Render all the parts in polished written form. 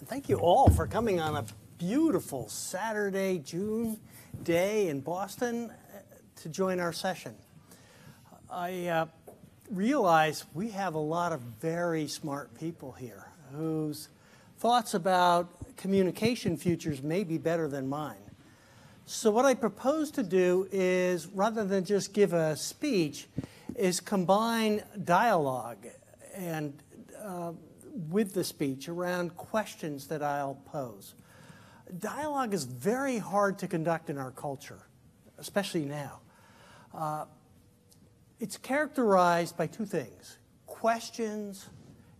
Thank you all for coming on a beautiful Saturday, June day in Boston to join our session. I realize we have a lot of very smart people here whose thoughts about communication futures may be better than mine. So what I propose to do is, rather than just give a speech, is combine dialogue and with the speech around questions that I'll pose. Dialogue is very hard to conduct in our culture, especially now. It's characterized by two things: questions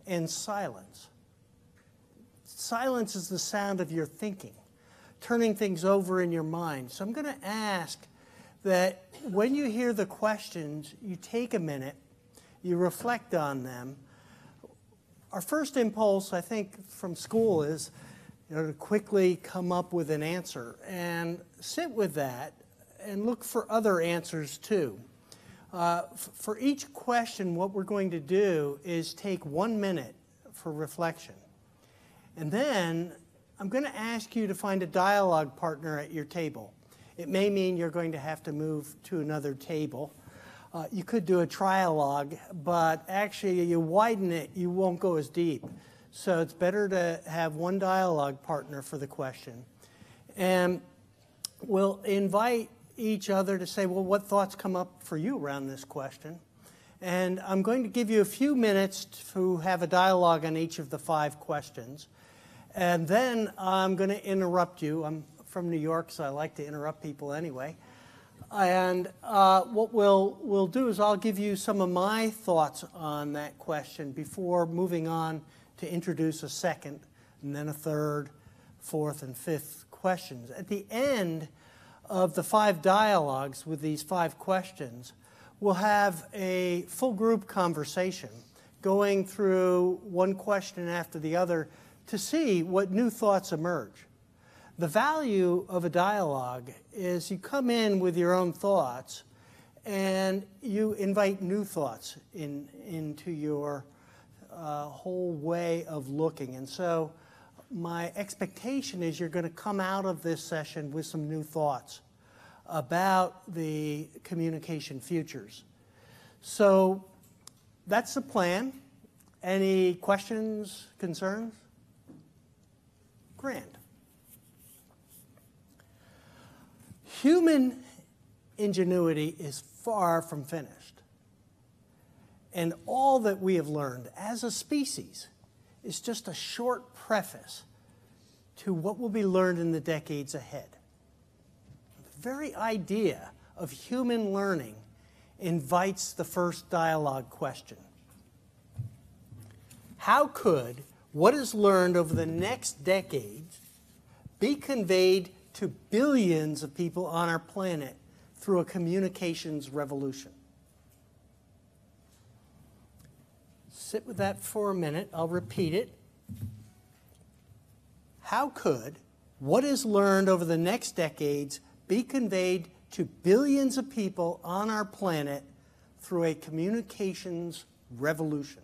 and silence. Silence is the sound of your thinking, turning things over in your mind. So I'm going to ask that when you hear the questions, you take a minute, you reflect on them. Our first impulse, I think, from school is to quickly come up with an answer and sit with that and look for other answers too. For each question, what we're going to do is take 1 minute for reflection. And then I'm going to ask you to find a dialogue partner at your table. It may mean you're going to have to move to another table. You could do a trialogue, but actually you widen it, you won't go as deep. So it's better to have one dialogue partner for the question. And we'll invite each other to say, well, what thoughts come up for you around this question? And I'm going to give you a few minutes to have a dialogue on each of the 5 questions. And then I'm going to interrupt you. I'm from New York, so I like to interrupt people anyway. And what we'll do is I'll give you some of my thoughts on that question before moving on to introduce a second, and then a third, fourth, and fifth questions. At the end of the 5 dialogues with these 5 questions, we'll have a full group conversation going through one question after the other to see what new thoughts emerge. The value of a dialogue is you come in with your own thoughts and you invite new thoughts into your whole way of looking. And so my expectation is you're going to come out of this session with some new thoughts about the communication futures. So that's the plan. Any questions, concerns? Grand. Human ingenuity is far from finished. And all that we have learned as a species is just a short preface to what will be learned in the decades ahead. The very idea of human learning invites the first dialogue question. How could what is learned over the next decades be conveyed to billions of people on our planet through a communications revolution? Sit with that for a minute. I'll repeat it. How could what is learned over the next decades be conveyed to billions of people on our planet through a communications revolution?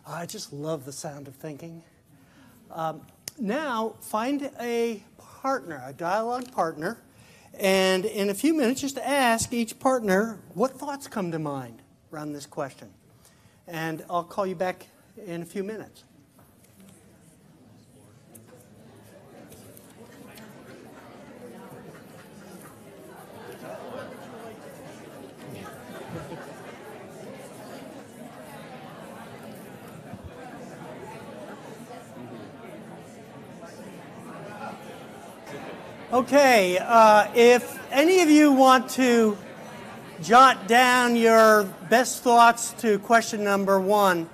I just love the sound of thinking. Now, find a partner, a dialogue partner, and in a few minutes, just ask each partner what thoughts come to mind around this question. And I'll call you back in a few minutes. Okay, if any of you want to jot down your best thoughts to question number 1,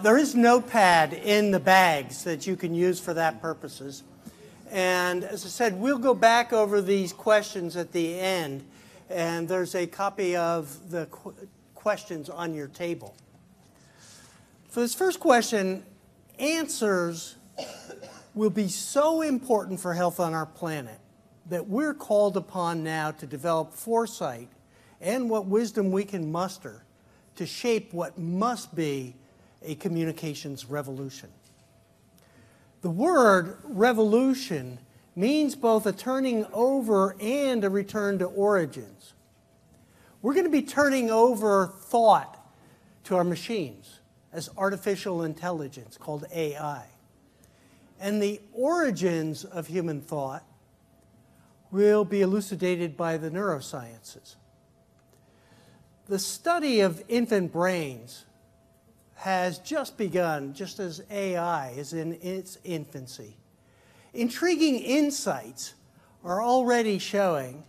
there is Notepad in the bags that you can use for that purposes. And as I said, we'll go back over these questions at the end, and there's a copy of the questions on your table. For this first question, answers will be so important for health on our planet that we're called upon now to develop foresight and what wisdom we can muster to shape what must be a communications revolution. The word revolution means both a turning over and a return to origins. We're going to be turning over thought to our machines as artificial intelligence called AI. And the origins of human thought will be elucidated by the neurosciences. The study of infant brains has just begun, just as AI is in its infancy. Intriguing insights are already showing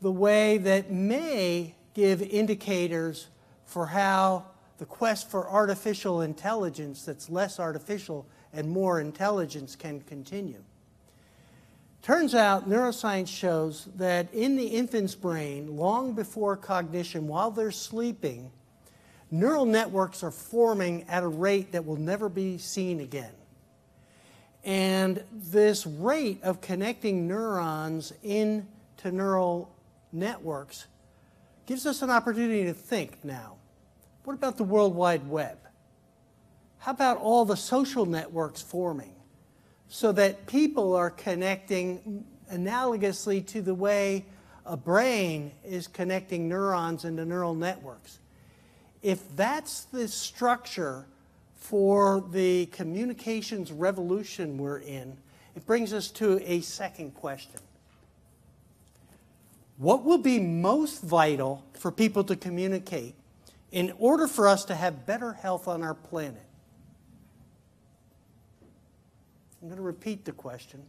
the way that may give indicators for how the quest for artificial intelligence that's less artificial and more intelligence can continue. Turns out neuroscience shows that in the infant's brain, long before cognition, while they're sleeping, neural networks are forming at a rate that will never be seen again. And this rate of connecting neurons into neural networks gives us an opportunity to think now. What about the World Wide Web? How about all the social networks forming so that people are connecting analogously to the way a brain is connecting neurons into neural networks? If that's the structure for the communications revolution we're in, it brings us to a second question. What will be most vital for people to communicate in order for us to have better health on our planet? I'm going to repeat the question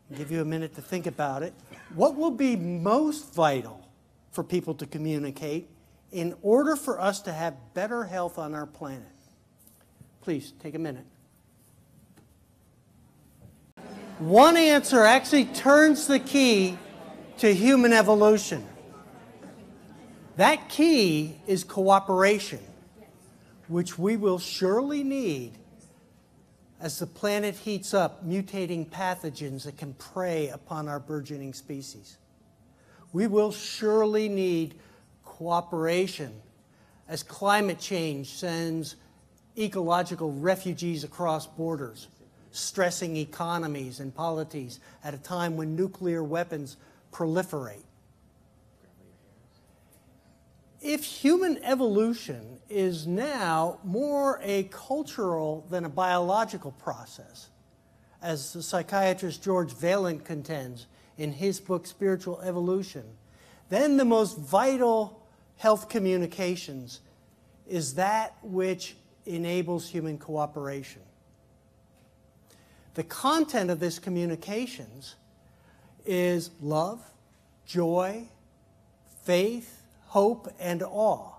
and give you a minute to think about it. What will be most vital for people to communicate in order for us to have better health on our planet? Please, take a minute. One answer actually turns the key to human evolution. That key is cooperation, which we will surely need as the planet heats up, mutating pathogens that can prey upon our burgeoning species. We will surely need cooperation as climate change sends ecological refugees across borders, stressing economies and polities at a time when nuclear weapons proliferate. If human evolution is now more a cultural than a biological process, as the psychiatrist George Vaillant contends in his book Spiritual Evolution, then the most vital health communications is that which enables human cooperation. The content of this communications is love, joy, faith, hope, and awe.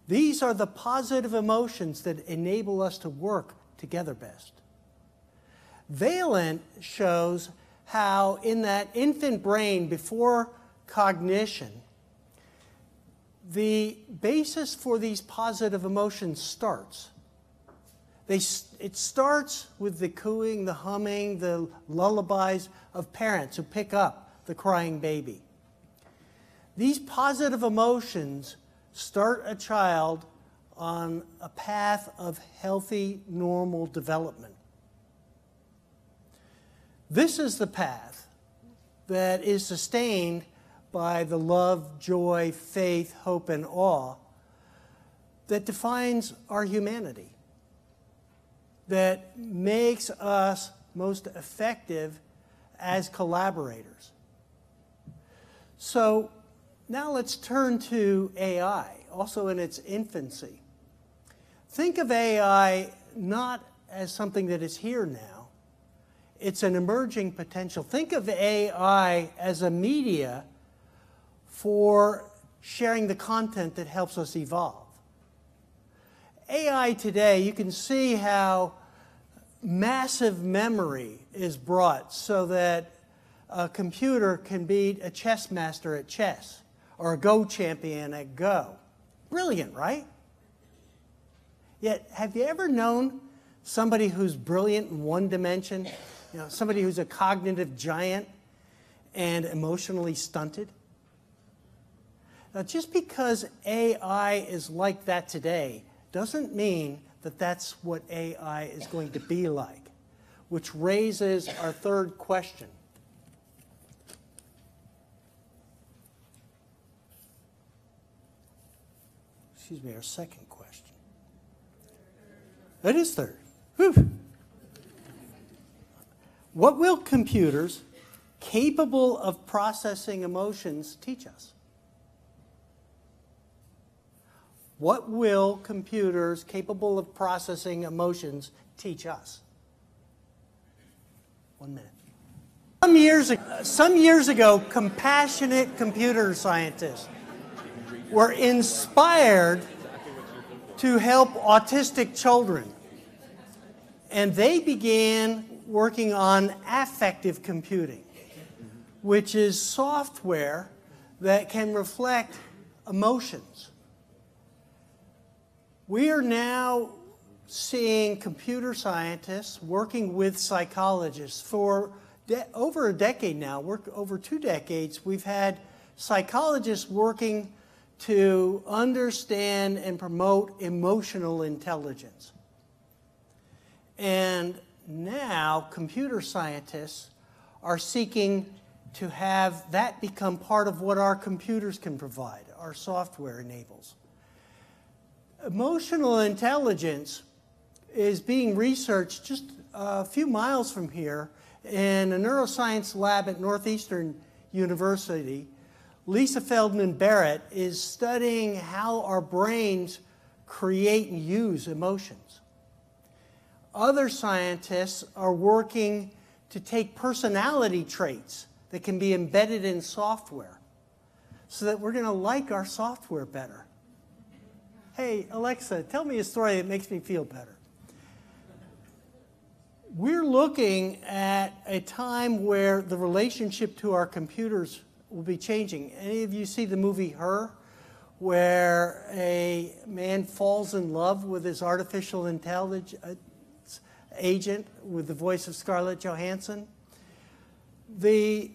These are the positive emotions that enable us to work together best. Vaillant shows how in that infant brain before cognition, the basis for these positive emotions starts. It starts with the cooing, the humming, the lullabies of parents who pick up the crying baby. These positive emotions start a child on a path of healthy, normal development. This is the path that is sustained by the love, joy, faith, hope, and awe that defines our humanity, that makes us most effective as collaborators. So now let's turn to AI, also in its infancy. Think of AI not as something that is here now. It's an emerging potential. Think of AI as a media for sharing the content that helps us evolve. AI today, you can see how massive memory is brought so that a computer can beat a chess master at chess or a Go champion at Go. Brilliant, right? Yet, have you ever known somebody who's brilliant in one dimension? You know, somebody who's a cognitive giant and emotionally stunted? Now, just because AI is like that today doesn't mean that that's what AI is going to be like, which raises our third question. Excuse me, our second question. It is third. Whew. What will computers capable of processing emotions teach us? What will computers capable of processing emotions teach us? 1 minute. Some years ago, compassionate computer scientists were inspired to help autistic children. And they began working on affective computing, which is software that can reflect emotions. We are now seeing computer scientists working with psychologists. For over a decade now, over 2 decades, we've had psychologists working to understand and promote emotional intelligence. And now computer scientists are seeking to have that become part of what our computers can provide, our software enables. Emotional intelligence is being researched just a few miles from here in a neuroscience lab at Northeastern University. Lisa Feldman Barrett is studying how our brains create and use emotions. Other scientists are working to take personality traits that can be embedded in software so that we're going to like our software better. Hey, Alexa, tell me a story that makes me feel better. We're looking at a time where the relationship to our computers will be changing. Any of you see the movie Her, where a man falls in love with his artificial intelligence agent with the voice of Scarlett Johansson? The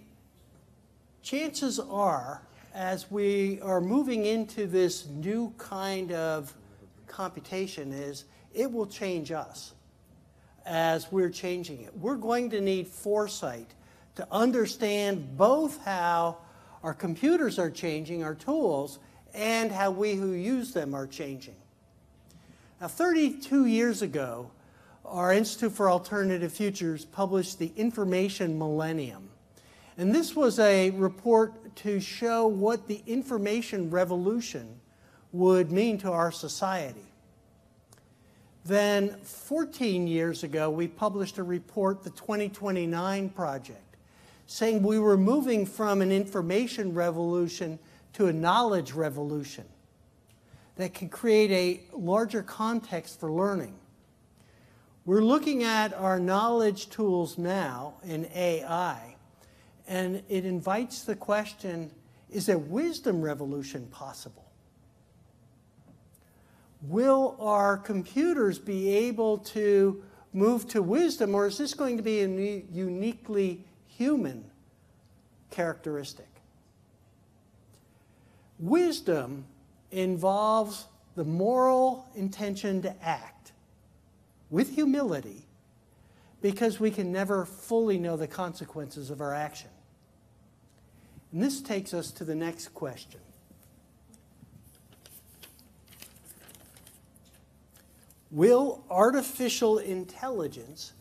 chances are, as we are moving into this new kind of computation, is it will change us as we're changing it. We're going to need foresight to understand both how our computers are changing, our tools, and how we who use them are changing. Now, 32 years ago, our Institute for Alternative Futures published the Information Millennium. And this was a report to show what the information revolution would mean to our society. Then 14 years ago, we published a report, the 2029 Project, saying we were moving from an information revolution to a knowledge revolution that can create a larger context for learning. We're looking at our knowledge tools now in AI, and it invites the question, is a wisdom revolution possible? Will our computers be able to move to wisdom, or is this going to be a uniquely human characteristic? Wisdom involves the moral intention to act with humility, because we can never fully know the consequences of our action. And this takes us to the next question. Will artificial intelligence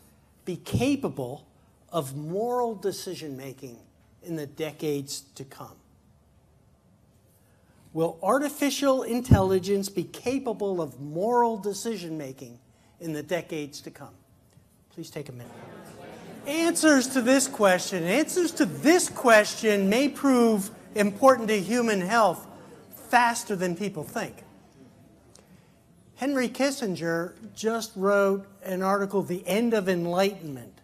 be capable of moral decision-making in the decades to come? Will artificial intelligence be capable of moral decision-making in the decades to come? Please take a minute. Answers to this question may prove important to human health faster than people think. Henry Kissinger just wrote an article, The End of Enlightenment,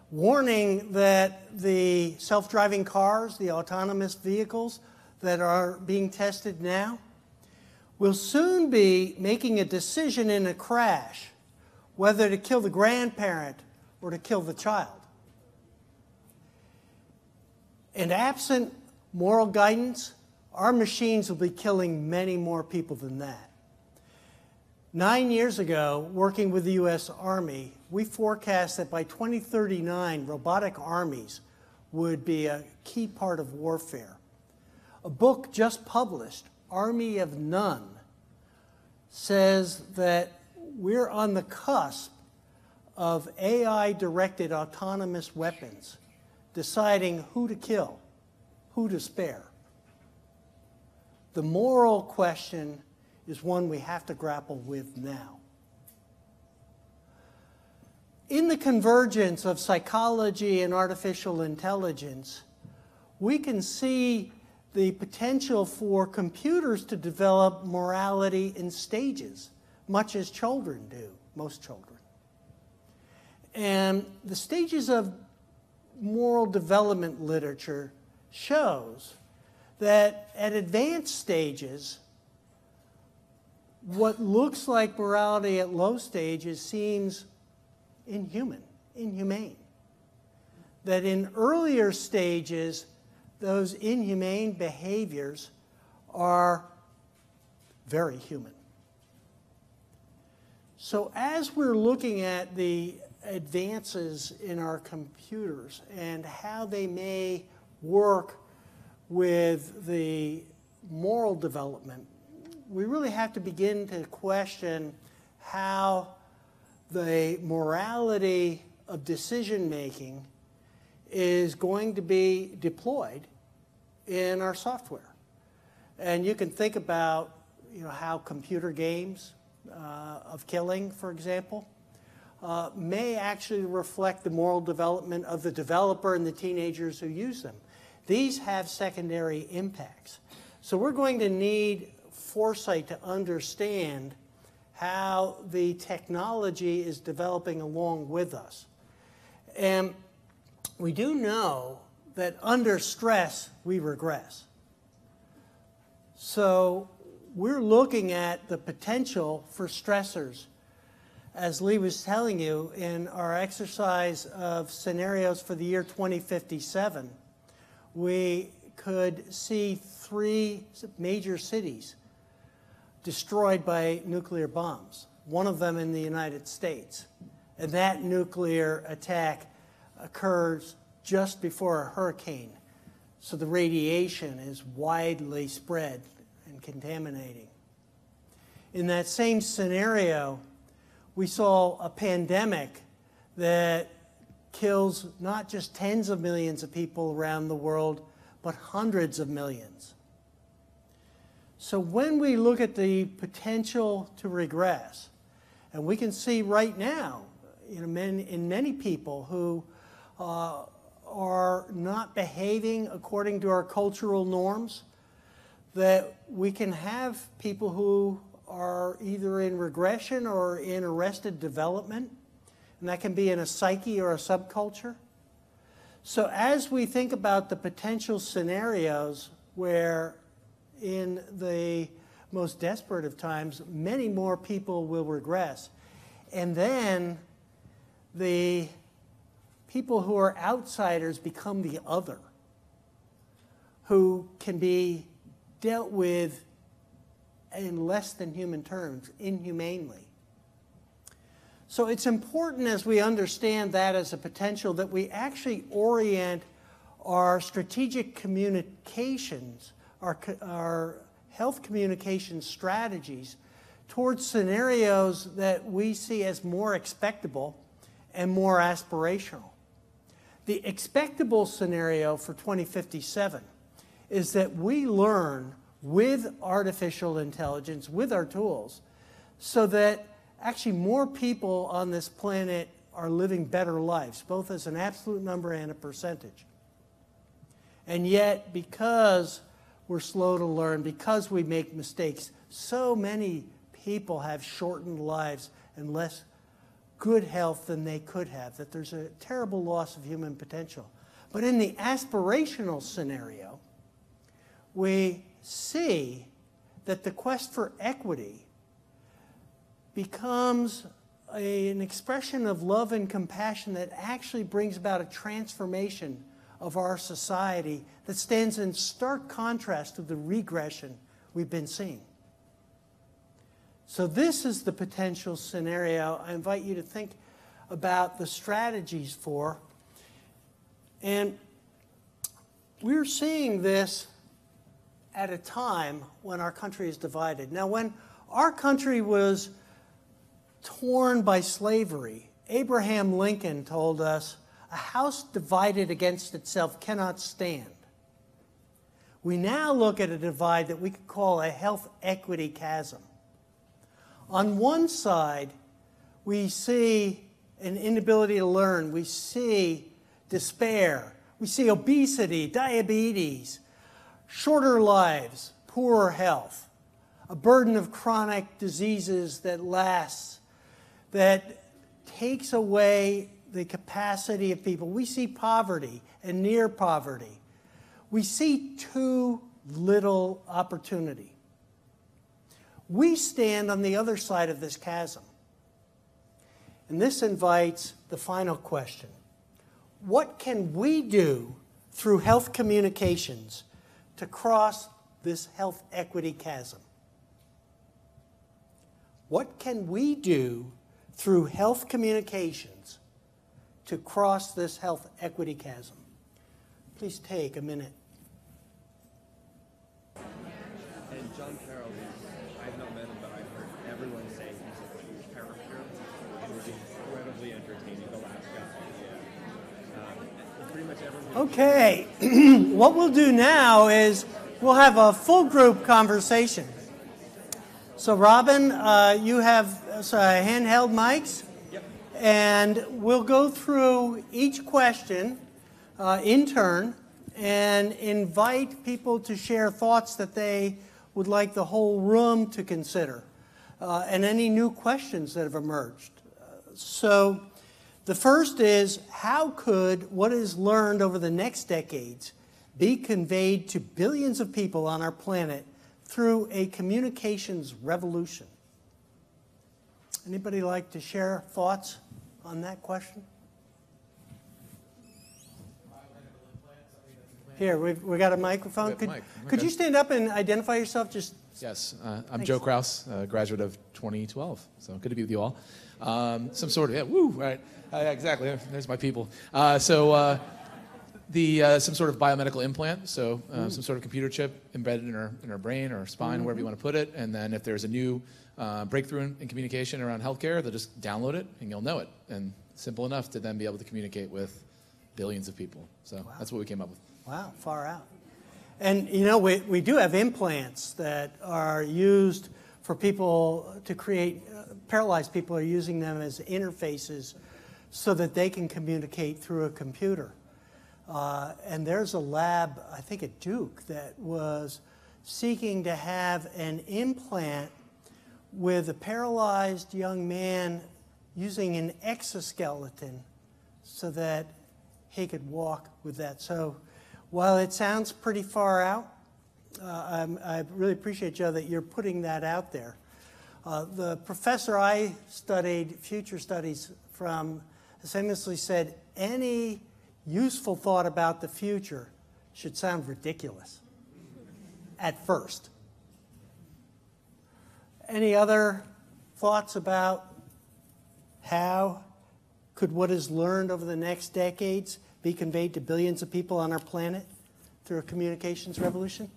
warning that the self-driving cars, the autonomous vehicles that are being tested now, will soon be making a decision in a crash whether to kill the grandparent or to kill the child. And absent moral guidance, our machines will be killing many more people than that. 9 years ago, working with the U.S. Army, we forecast that by 2039, robotic armies would be a key part of warfare. A book just published, Army of None, says that we're on the cusp of AI-directed autonomous weapons, deciding who to kill, who to spare. The moral question is one we have to grapple with now. In the convergence of psychology and artificial intelligence, we can see the potential for computers to develop morality in stages, much as children do, most children. And the stages of moral development literature shows that at advanced stages, what looks like morality at low stages seems inhumane. That in earlier stages, those inhumane behaviors are very human. So as we're looking at the advances in our computers and how they may work with the moral development, we really have to begin to question how the morality of decision-making is going to be deployed in our software. And you can think about how computer games of killing, for example, may actually reflect the moral development of the developer and the teenagers who use them. These have secondary impacts. So we're going to need foresight to understand how the technology is developing along with us. And we do know that under stress, we regress. So we're looking at the potential for stressors. As Lee was telling you, in our exercise of scenarios for the year 2057, we could see 3 major cities destroyed by nuclear bombs, one of them in the United States. And that nuclear attack occurs just before a hurricane, so the radiation is widely spread and contaminating. In that same scenario, we saw a pandemic that kills not just tens of millions of people around the world, but hundreds of millions. So when we look at the potential to regress, and we can see right now in many people who are not behaving according to our cultural norms, that we can have people who are either in regression or in arrested development, and that can be in a psyche or a subculture. So as we think about the potential scenarios where in the most desperate of times, many more people will regress, and then the people who are outsiders become the other, who can be dealt with in less than human terms, inhumanely. So it's important as we understand that as a potential that we actually orient our strategic communications, our health communication strategies towards scenarios that we see as more expectable and more aspirational. The expectable scenario for 2057 is that we learn with artificial intelligence, with our tools, so that actually more people on this planet are living better lives, both as an absolute number and a percentage. And yet, because we're slow to learn, because we make mistakes, so many people have shortened lives and less good health than they could have, that there's a terrible loss of human potential. But in the aspirational scenario, we see that the quest for equity becomes an expression of love and compassion that actually brings about a transformation of our society that stands in stark contrast to the regression we've been seeing. So this is the potential scenario I invite you to think about the strategies for. And we're seeing this at a time when our country is divided. Now, when our country was torn by slavery, Abraham Lincoln told us, "A house divided against itself cannot stand." We now look at a divide that we could call a health equity chasm. On one side, we see an inability to learn. We see despair. We see obesity, diabetes, shorter lives, poorer health, a burden of chronic diseases that lasts, that takes away the capacity of people. We see poverty and near poverty. We see too little opportunity. We stand on the other side of this chasm. And this invites the final question. What can we do through health communications to cross this health equity chasm? What can we do through health communications to cross this health equity chasm? Please take a minute. And John Carroll, I've not met him, but I've heard everyone say he's a huge character and was incredibly entertaining, the last guy. Pretty much everyone. Okay, what we'll do now is we'll have a full group conversation. So Robin, you have handheld mics. Yep. And we'll go through each question in turn and invite people to share thoughts that they would like the whole room to consider and any new questions that have emerged. So the first is, how could what is learned over the next decades be conveyed to billions of people on our planet through a communications revolution? Anybody like to share thoughts on that question? Here, we got a microphone. Could you stand up and identify yourself? Yes, I'm Joe Kraus, graduate of 2012. So good to be with you all. Some sort of, right. Exactly, there's my people. Some sort of biomedical implant, some sort of computer chip embedded in our brain or spine, wherever you want to put it. And then if there's a new breakthrough in communication around healthcare, they'll just download it and you'll know it. And simple enough to then be able to communicate with billions of people. So That's what we came up with. Wow, far out. And you know, we do have implants that are used for people to create, paralyzed people are using them as interfaces so that they can communicate through a computer. And there's a lab, I think at Duke, that was seeking to have an implant with a paralyzed young man using an exoskeleton so that he could walk with that. So while it sounds pretty far out, I really appreciate, Joe, that you're putting that out there. The professor I studied future studies from famously said, any useful thought about the future should sound ridiculous at first. Any other thoughts about how could what is learned over the next decades be conveyed to billions of people on our planet through a communications revolution?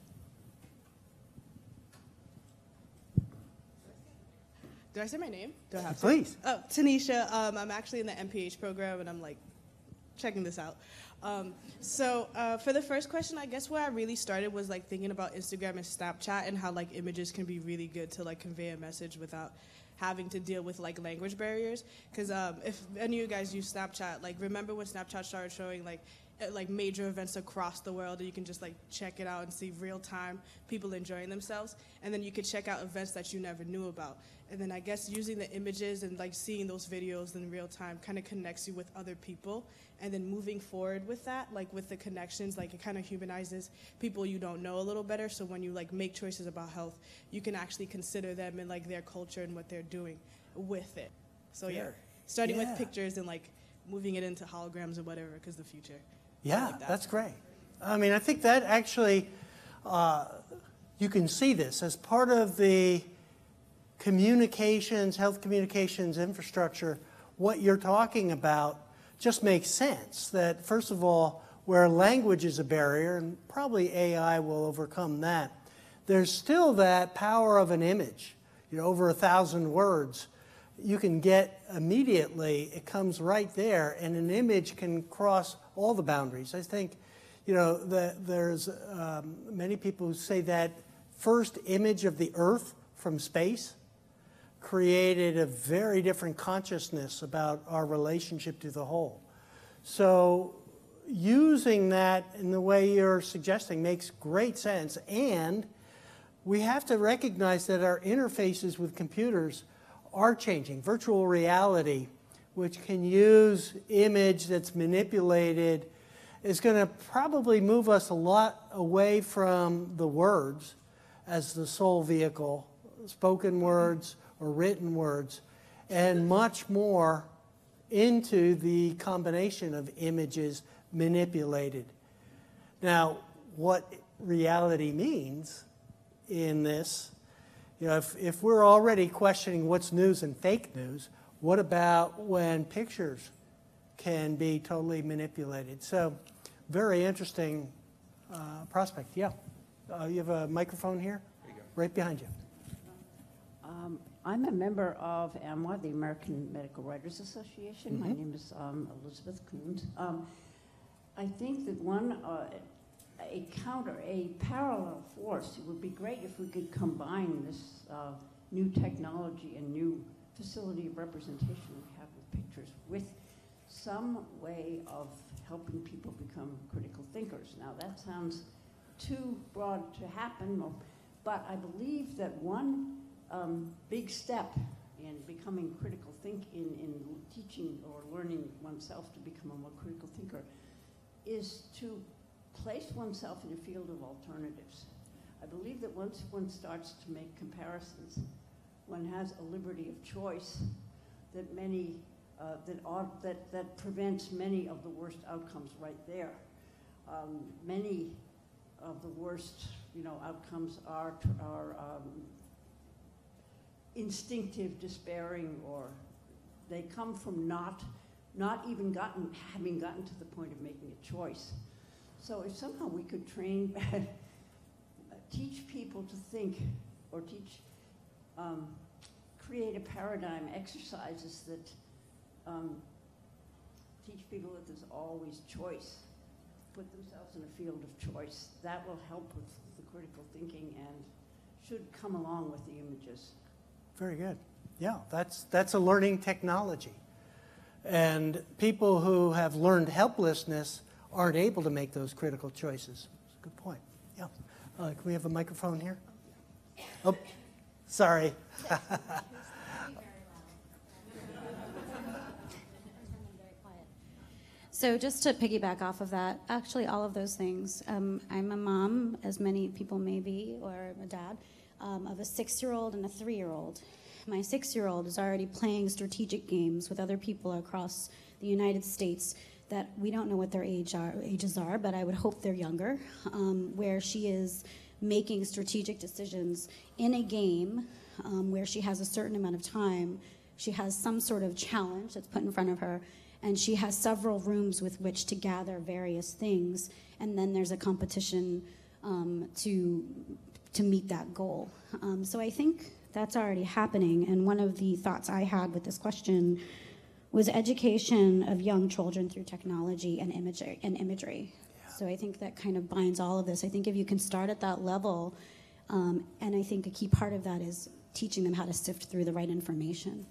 Do I say my name? Do I have to? Please. Oh, Tanisha. I'm actually in the MPH program, and I'm checking this out. For the first question, I guess where I really started was thinking about Instagram and Snapchat and how images can be really good to convey a message without having to deal with like language barriers. Because if any of you guys use Snapchat, like remember when Snapchat started showing like major events across the world, and you can just like check it out and see real time people enjoying themselves, and then you could check out events that you never knew about. And then I guess using the images and like seeing those videos in real time kind of connects you with other people, and then moving forward with that, like with the connections, like it kind of humanizes people you don't know a little better. So when you like make choices about health, you can actually consider them and like their culture and what they're doing with it. So yeah, starting with pictures and like moving it into holograms or whatever, because the future. Yeah, like that. That's great. I mean, I think that actually, you can see this as part of the communications, health communications infrastructure. What you're talking about just makes sense. That first of all, where language is a barrier, and probably AI will overcome that, there's still that power of an image. You know, over 1,000 words, you can get immediately, it comes right there, and an image can cross all the boundaries. I think, you know, there's many people who say that first image of the Earth from space created a very different consciousness about our relationship to the whole. So using that in the way you're suggesting makes great sense, and we have to recognize that our interfaces with computers are changing. Virtual reality, which can use image that's manipulated, is going to probably move us a lot away from the words as the sole vehicle, spoken words or written words, and much more into the combination of images manipulated. Now, what reality means in this, you know, if we're already questioning what's news and fake news, what about when pictures can be totally manipulated? So, very interesting prospect. Yeah. You have a microphone here? There you go. Right behind you. I'm a member of AMWA, the American Medical Writers Association. My name is Elizabeth Coons. I think that a parallel force, it would be great if we could combine this new technology and new facility of representation we have with pictures with some way of helping people become critical thinkers. Now that sounds too broad to happen, but I believe that one big step in becoming critical in teaching or learning oneself to become a more critical thinker is to place oneself in a field of alternatives. I believe that once one starts to make comparisons, one has a liberty of choice that that prevents many of the worst outcomes right there. Many of the worst, outcomes are instinctive, despairing, or they come from not even having gotten to the point of making a choice. So if somehow we could teach people to think, or create a paradigm, exercises that teach people that there's always choice, put themselves in a field of choice, that will help with the critical thinking and should come along with the images. Very good. Yeah, that's a learning technology. And people who have learned helplessness aren't able to make those critical choices. That's a good point. Yeah. Can we have a microphone here? Oh, sorry. So just to piggyback off of that, actually all of those things. I'm a mom, as many people may be, or a dad, of a 6-year-old and a 3-year-old. My 6-year-old is already playing strategic games with other people across the United States that we don't know what their ages are, but I would hope they're younger, where she is making strategic decisions in a game where she has a certain amount of time. She has some sort of challenge that's put in front of her, and she has several rooms with which to gather various things, and then there's a competition to meet that goal. So I think that's already happening, and one of the thoughts I had with this question was education of young children through technology and imagery. Yeah. So I think that kind of binds all of this. I think if you can start at that level, and I think a key part of that is teaching them how to sift through the right information.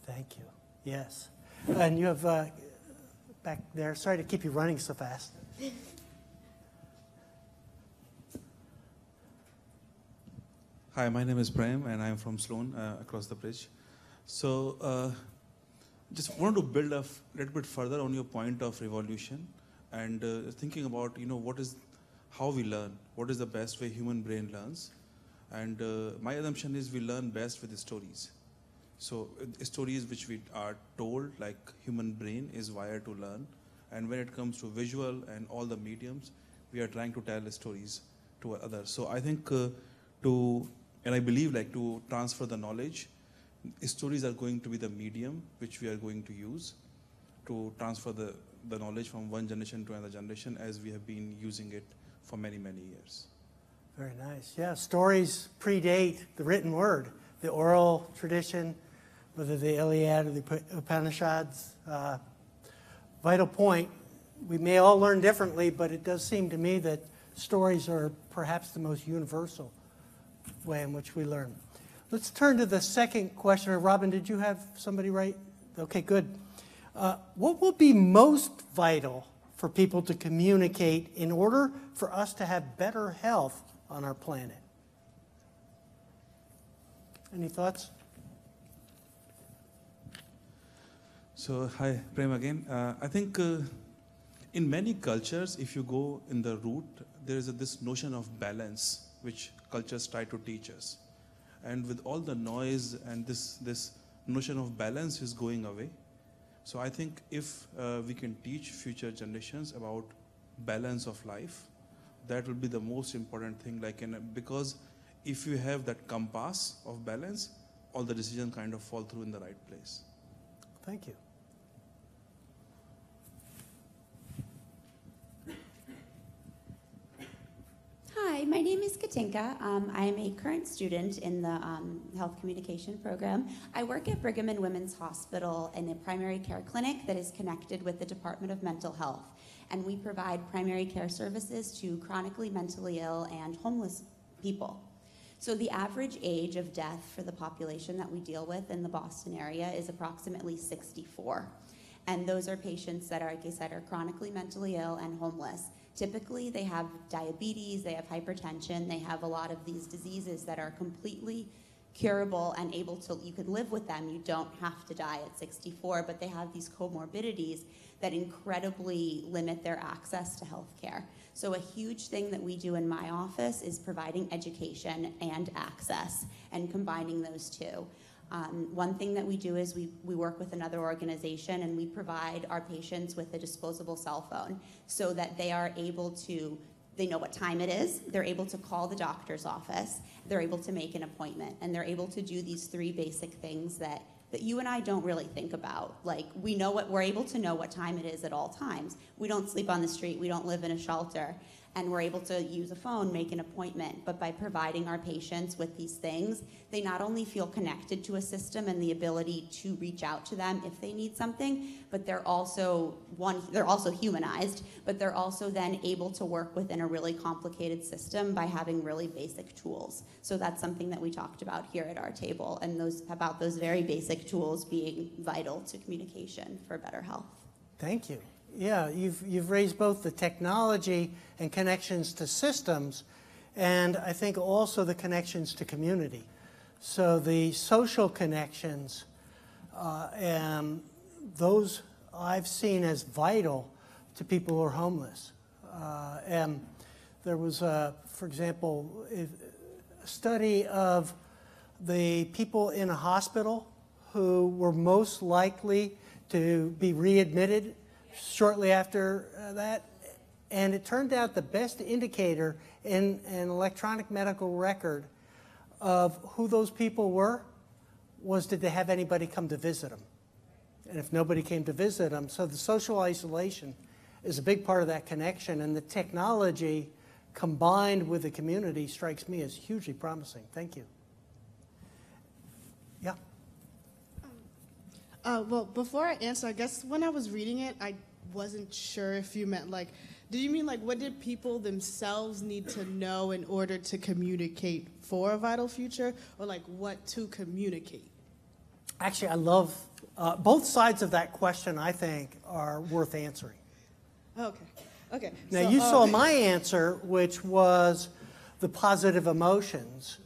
Thank you. Yes. And you have back there, sorry to keep you running so fast. Hi, my name is Prem, and I'm from Sloan, across the bridge. So, just wanted to build a little bit further on your point of revolution, and thinking about, how we learn, what is the best way human brain learns. And my assumption is we learn best with the stories. So stories which we are told, like human brain is wired to learn. And when it comes to visual and all the mediums, we are trying to tell the stories to others. So I think and I believe like to transfer the knowledge, stories are going to be the medium which we are going to use to transfer the knowledge from one generation to another generation, as we have been using it for many, many years. Very nice. Yeah, stories predate the written word, the oral tradition, whether the Iliad or the Upanishads. Vital point. We may all learn differently, but it does seem to me that stories are perhaps the most universal way in which we learn. Let's turn to the second question. Robin, did you have somebody right? Okay, good. What will be most vital for people to communicate in order for us to have better health on our planet? Any thoughts? So, hi, Prem again. I think in many cultures, if you go in the root, there is this notion of balance, which cultures try to teach us. And with all the noise and this notion of balance is going away. So I think if we can teach future generations about balance of life, that will be the most important thing. Because if you have that compass of balance, all the decisions kind of fall through in the right place. Thank you. Hi, my name is Katinka. I am a current student in the health communication program. I work at Brigham and Women's Hospital in a primary care clinic that is connected with the Department of Mental Health. And we provide primary care services to chronically mentally ill and homeless people. So the average age of death for the population that we deal with in the Boston area is approximately 64. And those are patients that are, like I said, are chronically mentally ill and homeless. Typically, they have diabetes, they have hypertension, they have a lot of these diseases that are completely curable and you can live with them. You don't have to die at 64, but they have these comorbidities that incredibly limit their access to health care. So a huge thing that we do in my office is providing education and access and combining those two. One thing that we do is we work with another organization and we provide our patients with a disposable cell phone so that they are able to, they know what time it is, they're able to call the doctor's office, they're able to make an appointment, and they're able to do these three basic things that you and I don't really think about. Like, we're able to know what time it is at all times. We don't sleep on the street, we don't live in a shelter, and we're able to use a phone, make an appointment. But by providing our patients with these things, they not only feel connected to a system and the ability to reach out to them if they need something, but they're also humanized, but they're also then able to work within a really complicated system by having really basic tools. So that's something that we talked about here at our table, and about those very basic tools being vital to communication for better health. Thank you. Yeah, you've raised both the technology and connections to systems, and I think also the connections to community. So the social connections, and those I've seen as vital to people who are homeless. And there was, for example, a study of the people in a hospital who were most likely to be readmitted shortly after that, and it turned out the best indicator in an electronic medical record of who those people were was, did they have anybody come to visit them? And if nobody came to visit them, so the social isolation is a big part of that connection, and the technology combined with the community strikes me as hugely promising. Thank you. Yeah. Well, before I answer, I guess when I was reading it, I wasn't sure if you meant like Do you mean like what did people themselves need to know in order to communicate for a vital future, or like what to communicate? Actually, I love both sides of that question. I think are worth answering. Okay. Okay. Now So, you saw my answer, which was the positive emotions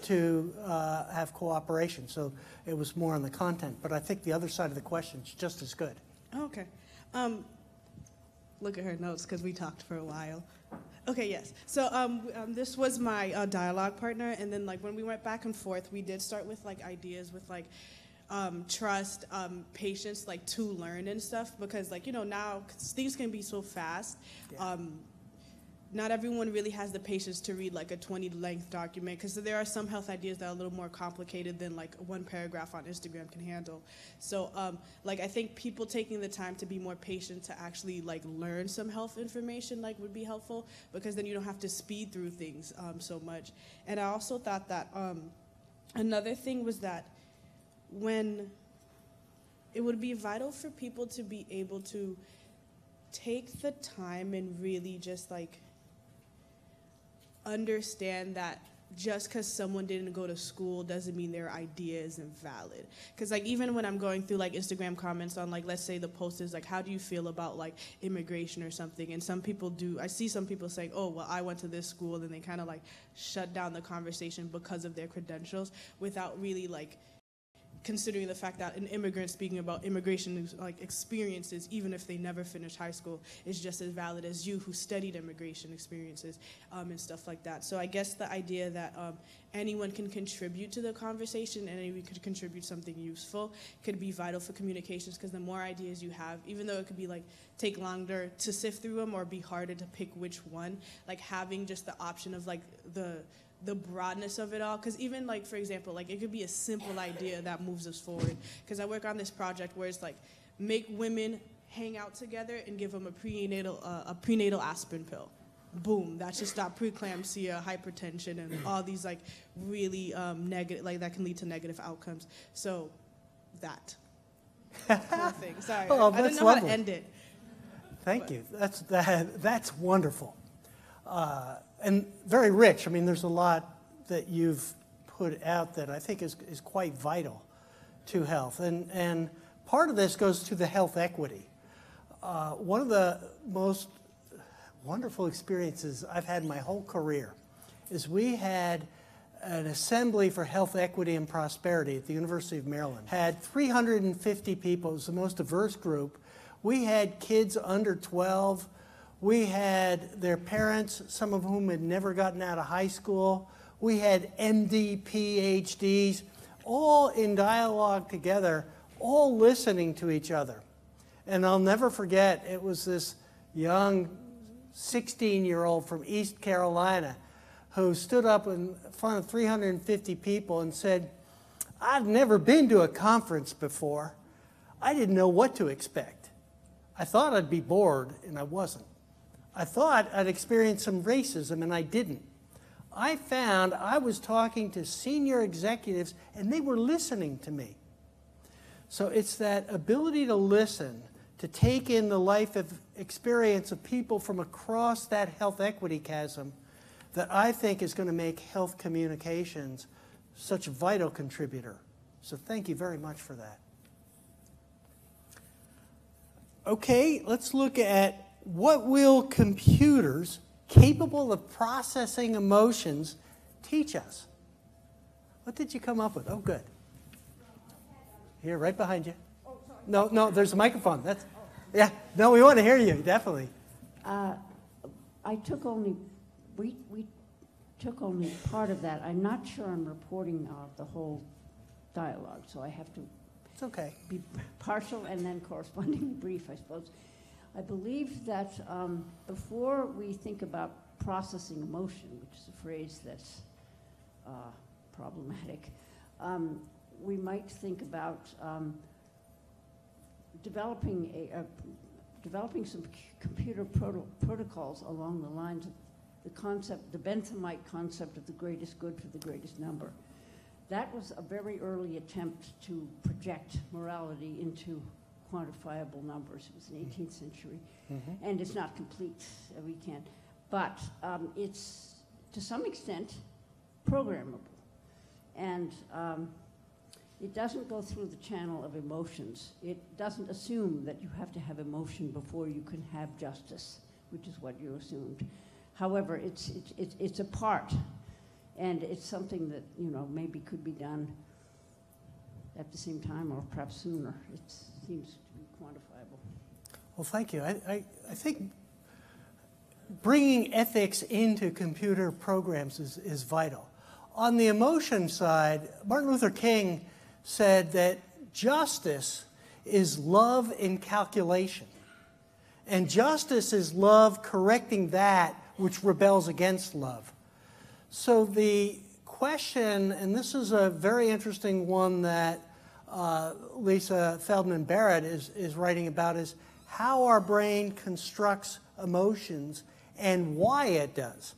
to have cooperation. So it was more on the content. But I think the other side of the question is just as good. Okay. Look at her notes because we talked for a while. Okay, yes. So this was my dialogue partner, and then like when we went back and forth, we did start with like ideas with like trust, patience, like to learn and stuff, because like, you know, now things can be so fast. Yeah. Not everyone really has the patience to read like a 20-length document, because there are some health ideas that are a little more complicated than like one paragraph on Instagram can handle. So like I think people taking the time to be more patient to actually like learn some health information like would be helpful, because then you don't have to speed through things so much. And I also thought that another thing was that when it would be vital for people to be able to take the time and really just like understand that just because someone didn't go to school doesn't mean their idea isn't valid. Because like even when I'm going through like Instagram comments on like, let's say the post is like, how do you feel about like immigration or something, and some people do, I see some people saying, oh well, I went to this school, and they kind of like shut down the conversation because of their credentials without really like considering the fact that an immigrant speaking about immigration like experiences, even if they never finished high school, is just as valid as you who studied immigration experiences and stuff like that. So I guess the idea that anyone can contribute to the conversation and anyone could contribute something useful could be vital for communications, because the more ideas you have, even though it could be like take longer to sift through them or be harder to pick which one, like having just the option of like the broadness of it all, because even like, for example, like it could be a simple idea that moves us forward, because I work on this project where it's like make women hang out together and give them a prenatal aspirin pill. Boom, that should stop preeclampsia, hypertension, and all these like really negative, like that can lead to negative outcomes. So that whole thing. Sorry, Oh, I didn't know lovely. how to end it. Thank you. That's wonderful. And very rich. I mean, there's a lot that you've put out that I think is quite vital to health. And part of this goes to the health equity. One of the most wonderful experiences I've had my whole career is we had an assembly for health equity and prosperity at the University of Maryland. Had 350 people. It was the most diverse group. We had kids under 12. We had their parents, some of whom had never gotten out of high school. We had MD, PhDs, all in dialogue together, all listening to each other. And I'll never forget, it was this young 16-year-old from East Carolina who stood up in front of 350 people and said, I've never been to a conference before. I didn't know what to expect. I thought I'd be bored, and I wasn't. I thought I'd experience some racism, and I didn't. I found I was talking to senior executives, and they were listening to me. So it's that ability to listen, to take in the life experience of people from across that health equity chasm, that I think is going to make health communications such a vital contributor. So thank you very much for that. Okay, let's look at what will computers capable of processing emotions teach us? What did you come up with? Oh, good. Here, right behind you. No, there's a microphone. Yeah, no, we want to hear you, definitely. We took only part of that. I'm not sure I'm reporting the whole dialogue, so I have to It's okay. be partial and then correspondingly brief, I suppose. I believe that before we think about processing emotion, which is a phrase that's problematic, we might think about developing some computer protocols along the lines of the Benthamite concept of the greatest good for the greatest number. That was a very early attempt to project morality into quantifiable numbers. It was in the 18th century. And it's not complete. We can't. But it's, to some extent, programmable. And it doesn't go through the channel of emotions. It doesn't assume that you have to have emotion before you can have justice, which is what you assumed. However, it's a part, and it's something that, you know, maybe could be done at the same time or perhaps sooner. It seems to be quantifiable. Well, thank you. I think bringing ethics into computer programs is vital. On the emotion side, Martin Luther King said that justice is love in calculation. And justice is love correcting that which rebels against love. So the question, and this is a very interesting one that Lisa Feldman Barrett is writing about, is how our brain constructs emotions and why it does.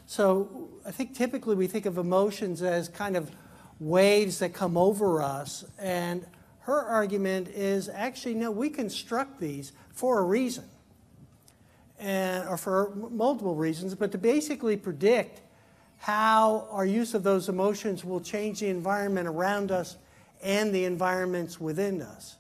So I think typically we think of emotions as kind of waves that come over us, and her argument is actually, no, we construct these for a reason, or for multiple reasons, but to basically predict how our use of those emotions will change the environment around us and the environments within us.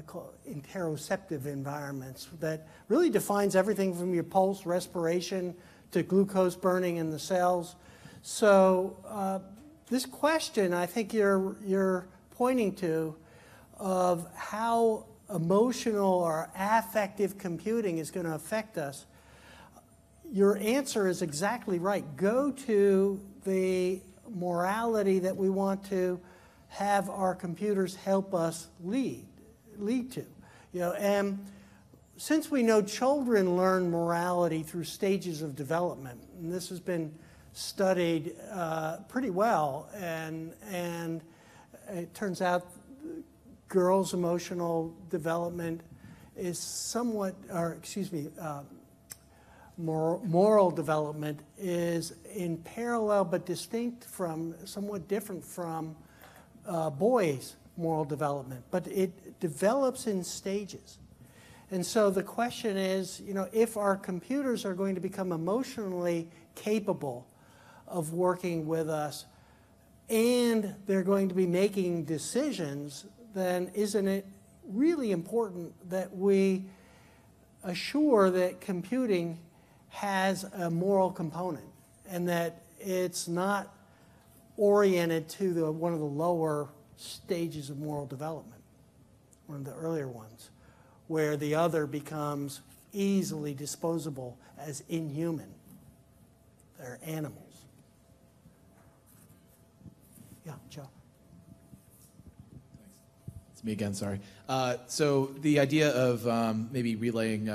Called interoceptive environments that really defines everything from your pulse, respiration, to glucose burning in the cells. So this question, I think you're pointing to, of how emotional or affective computing is going to affect us, your answer is exactly right. Go to the morality that we want to have our computers help us lead to. You know, and since we know children learn morality through stages of development, and this has been studied pretty well, and it turns out girls' emotional development is somewhat, or excuse me, moral development is in parallel but distinct from, somewhat different from boys' moral development, but it develops in stages. And so the question is, you know, if our computers are going to become emotionally capable of working with us and they're going to be making decisions, then isn't it really important that we assure that computing has a moral component and that it's not oriented to one of the lower stages of moral development, one of the earlier ones, where the other becomes easily disposable as inhuman. They're animals. Yeah, Joe. It's me again, sorry. So the idea of maybe relaying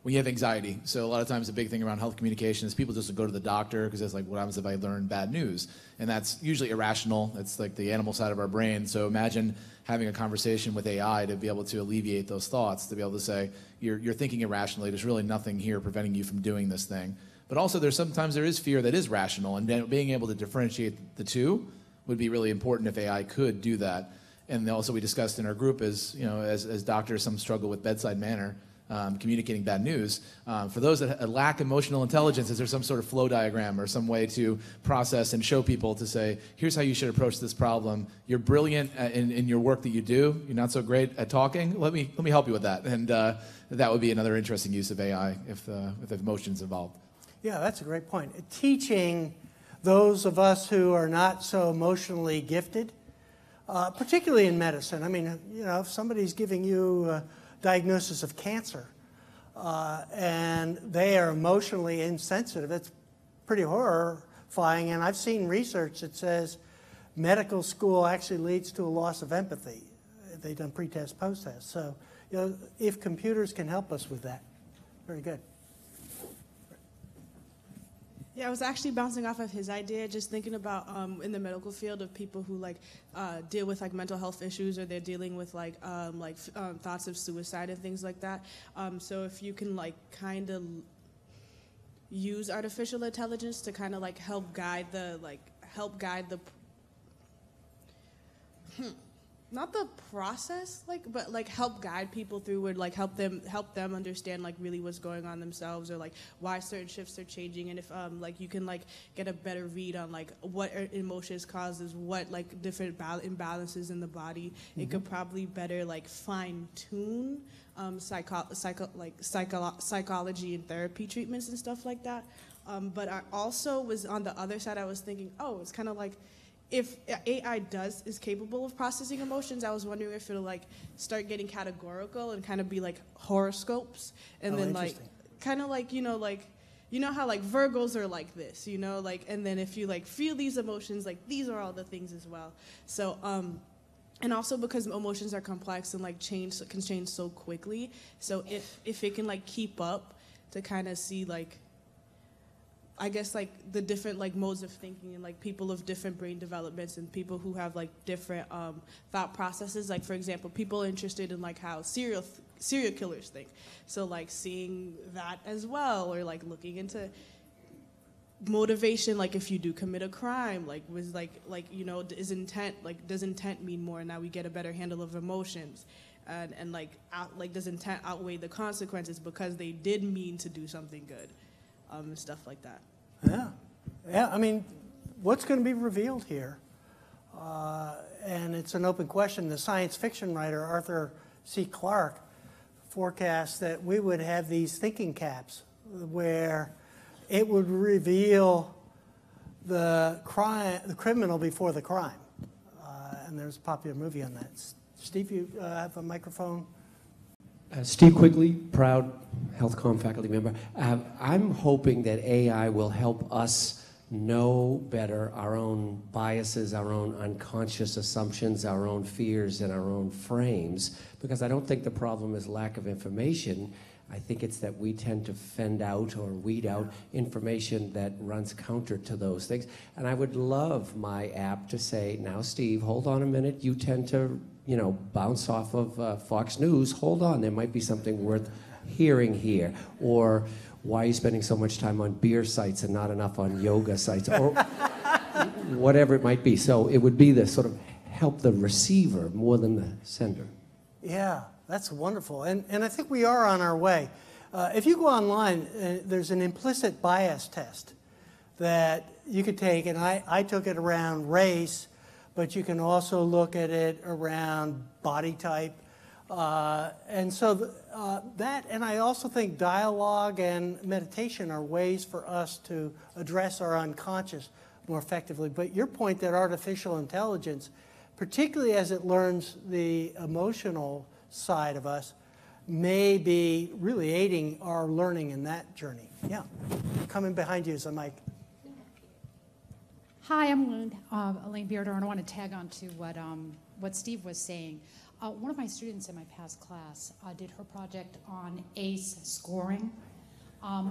when you have anxiety. So a lot of times the big thing around health communication is people just go to the doctor because it's like, what happens if I learn bad news? And that's usually irrational. It's like the animal side of our brain. So imagine having a conversation with AI to be able to alleviate those thoughts, to be able to say, you're thinking irrationally. There's really nothing here preventing you from doing this thing. But also sometimes there is fear that is rational, and being able to differentiate the two would be really important if AI could do that. And also we discussed in our group is, you know, as doctors, some struggle with bedside manner, communicating bad news. For those that lack emotional intelligence, is there some sort of flow diagram or some way to process and show people to say, here's how you should approach this problem. You're brilliant in your work that you do. You're not so great at talking. Let me help you with that. And that would be another interesting use of AI if emotions involved. Yeah, that's a great point. Teaching those of us who are not so emotionally gifted, particularly in medicine. I mean, you know, if somebody's giving you a diagnosis of cancer and they are emotionally insensitive, it's pretty horrifying. And I've seen research that says medical school actually leads to a loss of empathy. They've done pre-test, post-test. So, you know, if computers can help us with that, very good. Yeah, I was actually bouncing off of his idea, just thinking about in the medical field of people who deal with mental health issues, or they're dealing with thoughts of suicide and things like that. So if you can kind of use artificial intelligence to kind of help guide the not the process, but like help guide people through it, like help them understand like really what's going on themselves, or like why certain shifts are changing, and if like you can like get a better read on like what emotions causes what like different imbalances in the body. Mm-hmm. It could probably better like fine tune psychology and therapy treatments and stuff like that. But I also was on the other side. I was thinking, it's kind of like, if AI is capable of processing emotions, I was wondering if it'll like start getting categorical and kind of be like horoscopes, and then like kind of like how like Virgos are like this, like, and then if you like feel these emotions, like these are all the things as well. So and also because emotions are complex and like can change so quickly. So if it can like keep up to kind of see like, I guess like the different like modes of thinking, and like people of different brain developments, and people who have like different thought processes. Like for example, people interested in like how serial killers think. So like seeing that as well, or like looking into motivation, like if you do commit a crime, like was does intent mean more? Now we get a better handle of emotions. And like does intent outweigh the consequences because they did mean to do something good? And stuff like that. Yeah. I mean, what's going to be revealed here? And it's an open question. The science fiction writer Arthur C. Clarke forecast that we would have these thinking caps where it would reveal the criminal before the crime. And there's a popular movie on that. Steve, you have a microphone? Steve Quigley, proud Health Comm faculty member. I'm hoping that AI will help us know better our own biases, our own unconscious assumptions, our own fears, and our own frames, because I don't think the problem is lack of information. I think it's that we tend to fend out or weed out information that runs counter to those things. And I would love my app to say, now, Steve, hold on a minute. You tend to, bounce off of Fox News. Hold on, there might be something worth hearing here. Or why are you spending so much time on beer sites and not enough on yoga sites? Or whatever it might be. So it would be the sort of help the receiver more than the sender. Yeah. That's wonderful, and I think we are on our way. If you go online, there's an implicit bias test that you could take, and I took it around race, but you can also look at it around body type. And so that, and I also think dialogue and meditation are ways for us to address our unconscious more effectively. But your point that artificial intelligence, particularly as it learns the emotional side of us, may be really aiding our learning in that journey. Yeah. Coming behind you is a mic. Hi, I'm Elaine Bearder, and I want to tag on to what Steve was saying. One of my students in my past class did her project on ACE scoring,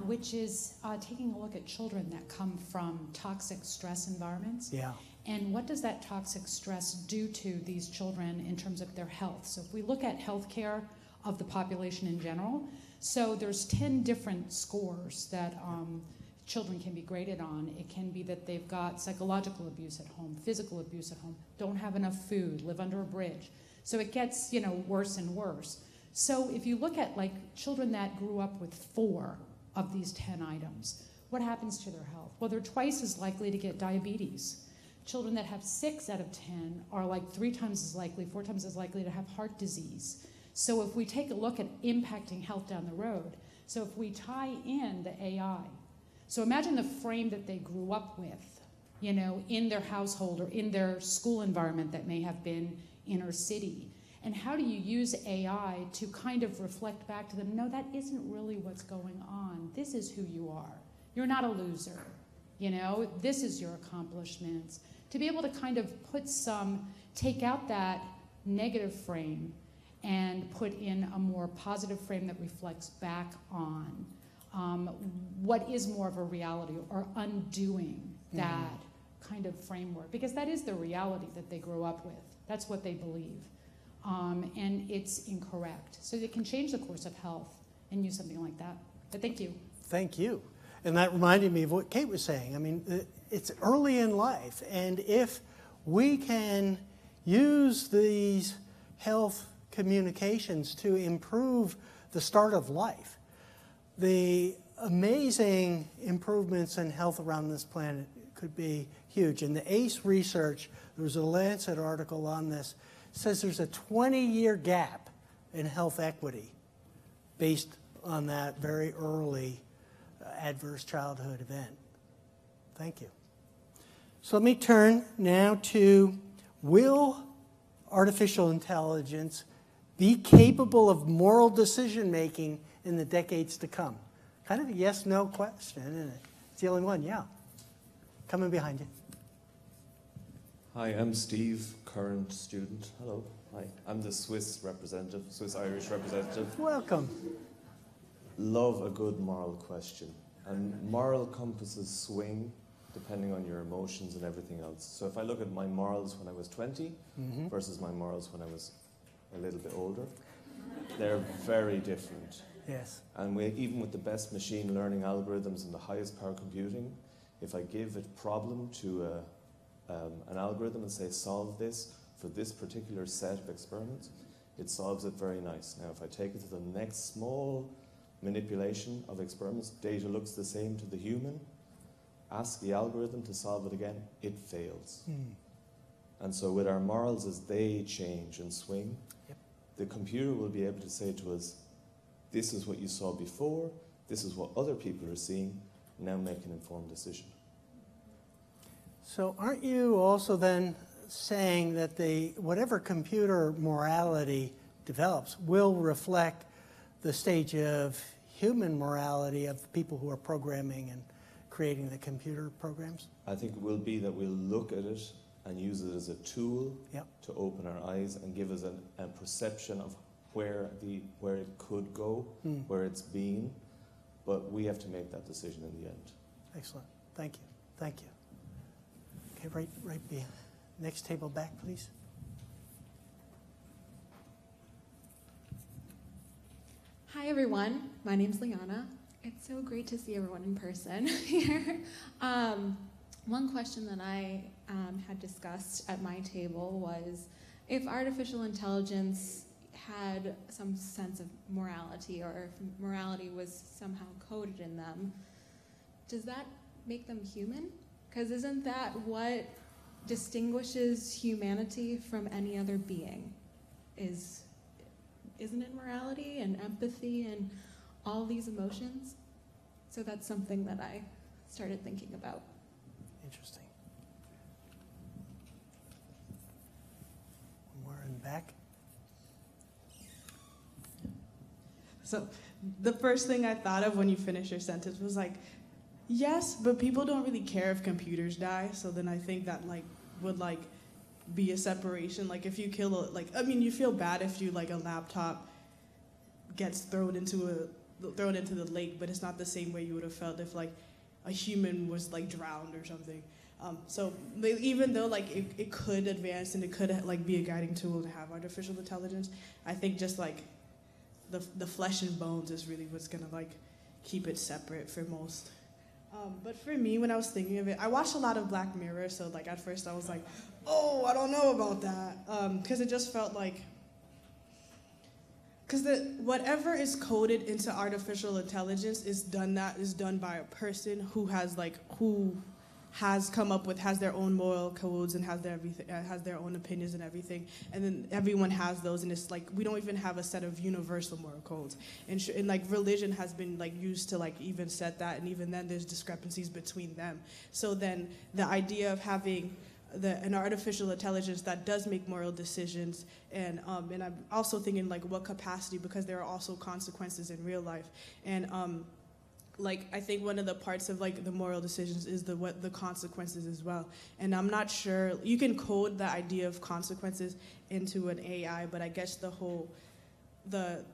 which is taking a look at children that come from toxic stress environments. Yeah. And what does that toxic stress do to these children in terms of their health? So if we look at healthcare of the population in general, so there's 10 different scores that children can be graded on. It can be that they've got psychological abuse at home, physical abuse at home, don't have enough food, live under a bridge. So it gets, worse and worse. So if you look at like children that grew up with 4 of these 10 items, what happens to their health? Well, they're twice as likely to get diabetes. Children that have 6 out of 10 are like 3 times as likely, 4 times as likely to have heart disease. So if we take a look at impacting health down the road, so if we tie in the AI, so imagine the frame that they grew up with, in their household or in their school environment that may have been inner city. And how do you use AI to kind of reflect back to them, no, that isn't really what's going on. This is who you are. You're not a loser. This is your accomplishments. To be able to kind of take out that negative frame and put in a more positive frame that reflects back on what is more of a reality, or undoing that kind of framework. Because that is the reality that they grew up with. That's what they believe. And it's incorrect. So they can change the course of health and use something like that. But thank you. Thank you. And that reminded me of what Kate was saying. I mean, it's early in life, and if we can use these health communications to improve the start of life. The amazing improvements in health around this planet could be huge. In the ACE research, there was a Lancet article on this, says there's a 20-year gap in health equity based on that very early adverse childhood event. Thank you. So let me turn now to, will artificial intelligence be capable of moral decision making in the decades to come? Kind of a yes-no question, isn't it? It's the only one, yeah. Coming behind you. Hi, I'm Steve, current student. Hello. Hi. I'm the Swiss representative, Swiss-Irish representative. Welcome. Love a good moral question. And moral compasses swing depending on your emotions and everything else. So if I look at my morals when I was 20 versus my morals when I was a little bit older, they're very different. Yes. And even with the best machine learning algorithms and the highest power computing, if I give a problem to an algorithm and say, solve this for this particular set of experiments, it solves it very nice. Now, if I take it to the next small manipulation of experiments, data looks the same to the human, ask the algorithm to solve it again, it fails. And so with our morals, as they change and swing, the computer will be able to say to us, this is what you saw before, this is what other people are seeing, now make an informed decision. So aren't you also then saying that whatever computer morality develops will reflect the stage of human morality of people who are programming and creating the computer programs? I think it will be that we'll look at it and use it as a tool to open our eyes and give us a perception of where it could go, where it's been, but we have to make that decision in the end. Excellent. Thank you. Thank you. Okay, right behind. Next table back, please. Hi, everyone. My name's Liana. It's so great to see everyone in person here. One question that I had discussed at my table was, if artificial intelligence had some sense of morality, or if morality was somehow coded in them, does that make them human? Because isn't that what distinguishes humanity from any other being? Isn't it morality and empathy and all these emotions? So that's something that I started thinking about. Interesting. One more in the back. So the first thing I thought of when you finished your sentence was like, yes, but people don't really care if computers die. So then I think that would be a separation. Like if you kill you feel bad if you a laptop gets thrown into the lake, but it's not the same way you would have felt if a human was drowned or something. So even though it could advance and it could be a guiding tool to have artificial intelligence, I think just the flesh and bones is really what's gonna keep it separate for most. But for me, when I was thinking of it, I watched a lot of Black Mirror, so at first I was oh, I don't know about that, because it just felt because whatever is coded into artificial intelligence is done by a person who has come up with, has their own moral codes and has their own opinions and everything, and then everyone has those, and it's we don't even have a set of universal moral codes, and religion has been used to even set that, and even then there's discrepancies between them. So then the idea of having an artificial intelligence that does make moral decisions, and I'm also thinking what capacity, because there are also consequences in real life, and I think one of the parts of the moral decisions is the consequences as well. And I'm not sure, you can code the idea of consequences into an AI, but I guess the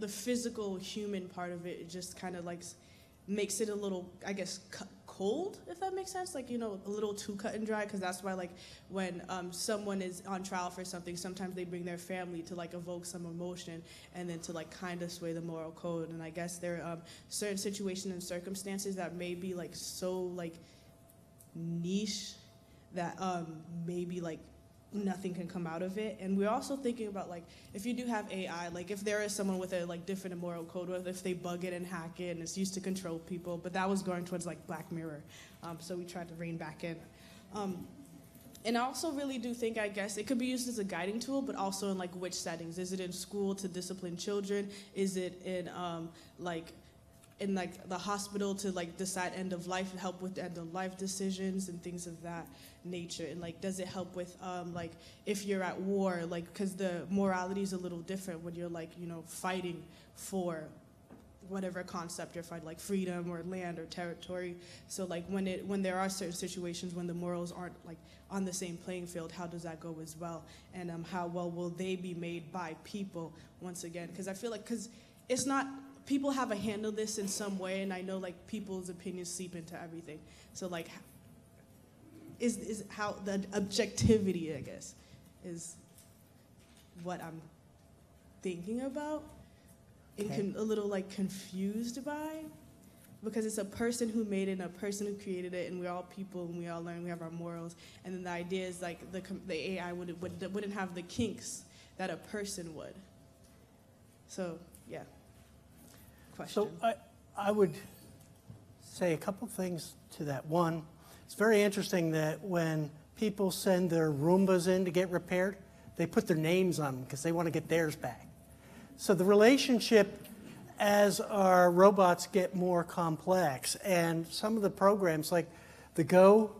physical human part of it just kind of makes it a little, I guess, cold, if that makes sense, a little too cut and dry, because that's why when someone is on trial for something, sometimes they bring their family to evoke some emotion and then to kind of sway the moral code. And I guess there are certain situations and circumstances that may be so niche that maybe nothing can come out of it. And we're also thinking about, like, if you do have AI, like if there is someone with a like different immoral code, or if they bug it and hack it and it's used to control people, but that was going towards like Black Mirror. So we tried to rein back in. And I also really do think, I guess, it could be used as a guiding tool, but also in like which settings. Is it in school to discipline children? Is it in the hospital to like decide end of life, help with end of life decisions and things of that nature? And like, does it help with like if you're at war, like, because the morality is a little different when you're like, you know, fighting for whatever concept you're fighting, like freedom or land or territory. So like when there are certain situations when the morals aren't like on the same playing field, how does that go as well? And how well will they be made by people once again? Because I feel like, because it's not, people have a handle this in some way, and I know like people's opinions seep into everything. So like, is how the objectivity, I guess, is what I'm thinking about. And a little like confused by, because it's a person who made it and a person who created it, and we're all people and we all learn, we have our morals, and then the idea is like the AI wouldn't have the kinks that a person would. So yeah, question. So I would say a couple things to that. One, it's very interesting that when people send their Roombas in to get repaired, they put their names on them because they want to get theirs back. So the relationship, as our robots get more complex, and some of the programs like the Go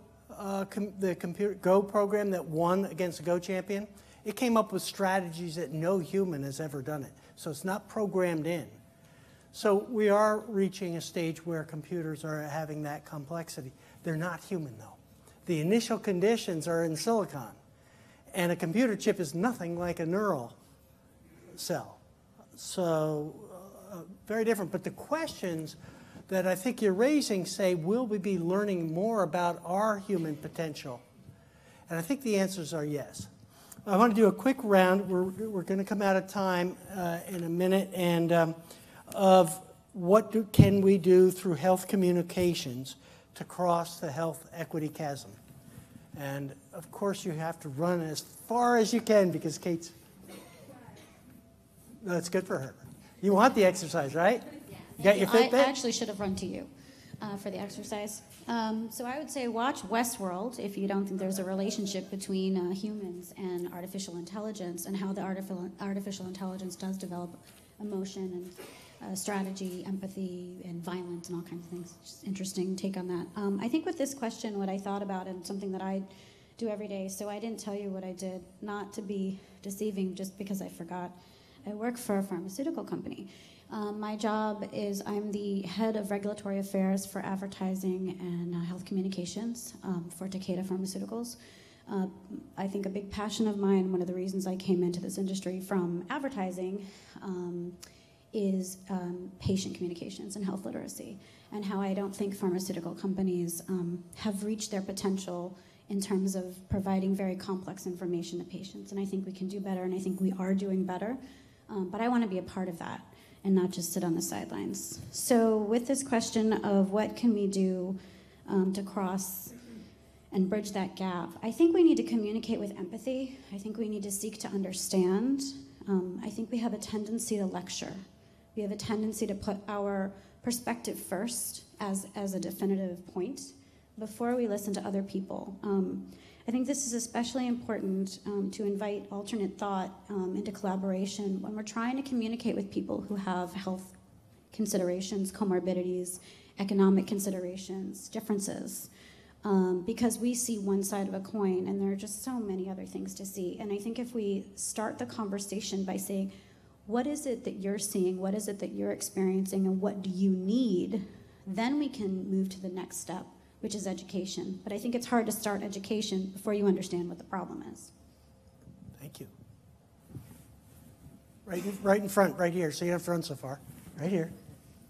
program that won against the Go champion, it came up with strategies that no human has ever done it. So it's not programmed in. So we are reaching a stage where computers are having that complexity. They're not human though. The initial conditions are in silicon, and a computer chip is nothing like a neural cell. So very different. But the questions that I think you're raising say, will we be learning more about our human potential? And I think the answers are yes. I want to do a quick round. We're going to come out of time in a minute, and of what can we do through health communications to cross the health equity chasm. And of course you have to run as far as you can because Kate's, that's good for her. You want the exercise, right? You got your Fitbit? I actually should have run to you for the exercise. So I would say watch Westworld if you don't think there's a relationship between humans and artificial intelligence, and how the artificial intelligence does develop emotion and strategy, empathy, and violence, and all kinds of things. Just interesting take on that. I think with this question, what I thought about, and something that I do every day, so I didn't tell you what I did, not to be deceiving just because I forgot. I work for a pharmaceutical company. My job is I'm the head of regulatory affairs for advertising and health communications for Takeda Pharmaceuticals. I think a big passion of mine, one of the reasons I came into this industry from advertising, is patient communications and health literacy, and how I don't think pharmaceutical companies have reached their potential in terms of providing very complex information to patients. And I think we can do better, and I think we are doing better. But I want to be a part of that and not just sit on the sidelines. So with this question of what can we do to cross and bridge that gap, I think we need to communicate with empathy. I think we need to seek to understand. I think we have a tendency to lecture. We have a tendency to put our perspective first as a definitive point before we listen to other people. I think this is especially important to invite alternate thought into collaboration when we're trying to communicate with people who have health considerations, comorbidities, economic considerations, differences, because we see one side of a coin and there are just so many other things to see. And I think if we start the conversation by saying, what is it that you're seeing, what is it that you're experiencing, and what do you need, then we can move to the next step, which is education. But I think it's hard to start education before you understand what the problem is. Thank you. Right in front, right here. So you don't have to run so far. Right here.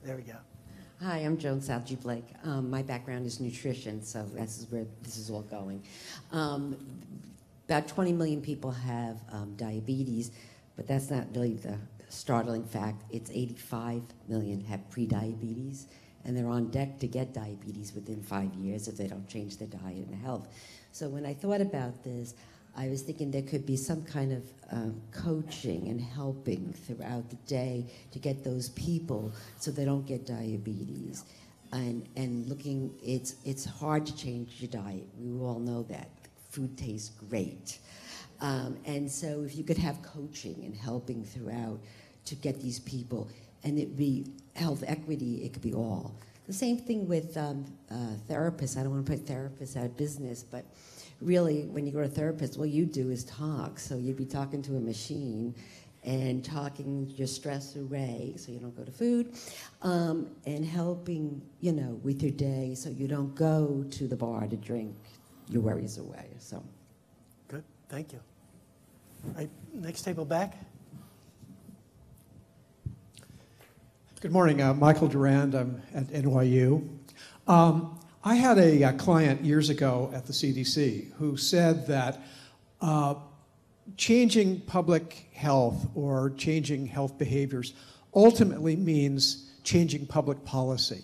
There we go. Hi, I'm Joan Salge Blake. My background is nutrition, so this is where this is all going. About 20 million people have diabetes, but that's not really the startling fact. It's 85 million have pre-diabetes, and they're on deck to get diabetes within 5 years if they don't change their diet and health. So when I thought about this, I was thinking there could be some kind of coaching and helping throughout the day to get those people so they don't get diabetes. And looking, it's hard to change your diet. We all know that. Food tastes great. And so if you could have coaching and helping throughout to get these people, and it'd be health equity, it could be all. The same thing with therapists. I don't want to put therapists out of business, but really, when you go to a therapist, all you do is talk. So you'd be talking to a machine and talking your stress away so you don't go to food, and helping, with your day so you don't go to the bar to drink your worries away. So, good, thank you. All right, next table back. Good morning, Michael Durand. I'm at NYU. I had a client years ago at the CDC who said that changing public health or changing health behaviors ultimately means changing public policy.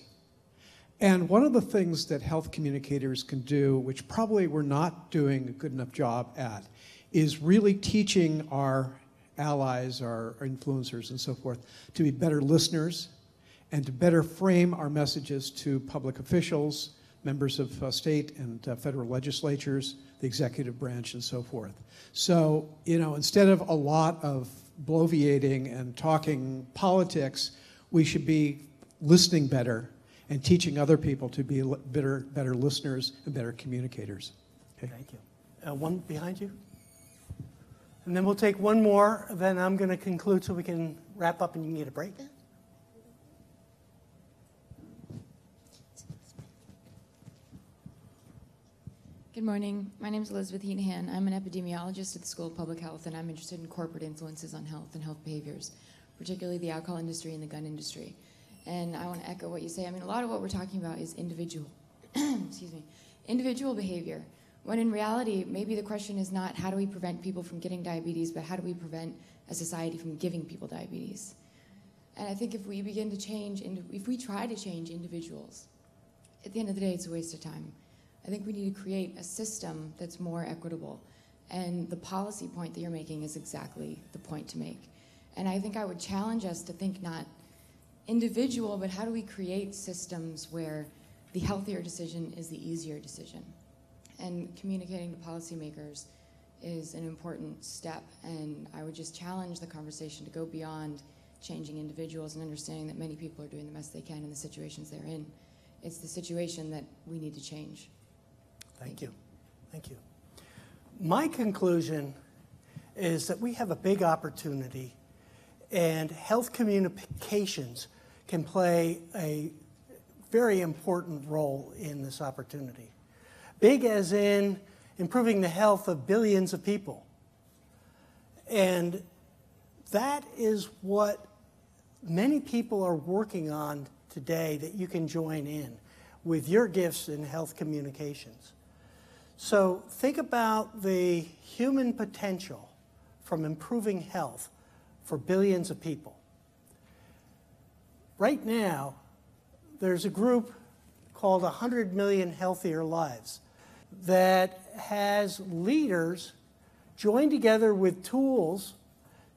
And one of the things that health communicators can do, which probably we're not doing a good enough job at, is really teaching our allies, our influencers and so forth, to be better listeners and to better frame our messages to public officials, members of state and federal legislatures, the executive branch, and so forth. So, instead of a lot of bloviating and talking politics, we should be listening better and teaching other people to be better listeners and better communicators. Okay. Thank you. One behind you. And then we'll take one more, then I'm going to conclude so we can wrap up and you can get a break. Good morning. My name is Elizabeth Heenahan. I'm an epidemiologist at the School of Public Health, and I'm interested in corporate influences on health and health behaviors, particularly the alcohol industry and the gun industry. And I want to echo what you say. I mean, a lot of what we're talking about is individual, individual behavior, when in reality, maybe the question is not how do we prevent people from getting diabetes, but how do we prevent a society from giving people diabetes? And I think if we begin to change, if we try to change individuals, at the end of the day, it's a waste of time. I think we need to create a system that's more equitable. And the policy point that you're making is exactly the point to make. And I think I would challenge us to think not individual, but how do we create systems where the healthier decision is the easier decision? And communicating to policymakers is an important step. And I would just challenge the conversation to go beyond changing individuals and understanding that many people are doing the best they can in the situations they're in. It's the situation that we need to change. Thank you. Thank you. My conclusion is that we have a big opportunity, and health communications can play a very important role in this opportunity. Big as in improving the health of billions of people. And that is what many people are working on today that you can join in with your gifts in health communications. So think about the human potential from improving health for billions of people. Right now, there's a group called 100 Million Healthier Lives that has leaders join together with tools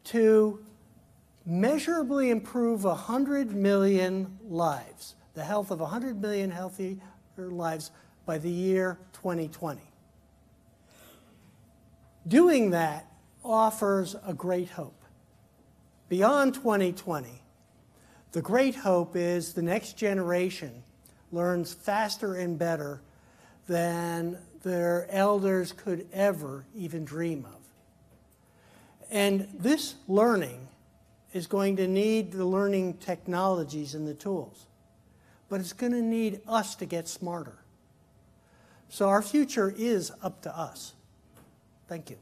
to measurably improve 100 million lives, the health of 100 million healthier lives by the year 2020. Doing that offers a great hope. Beyond 2020, the great hope is the next generation learns faster and better than their elders could ever even dream of. And this learning is going to need the learning technologies and the tools, but it's going to need us to get smarter. So our future is up to us. Thank you.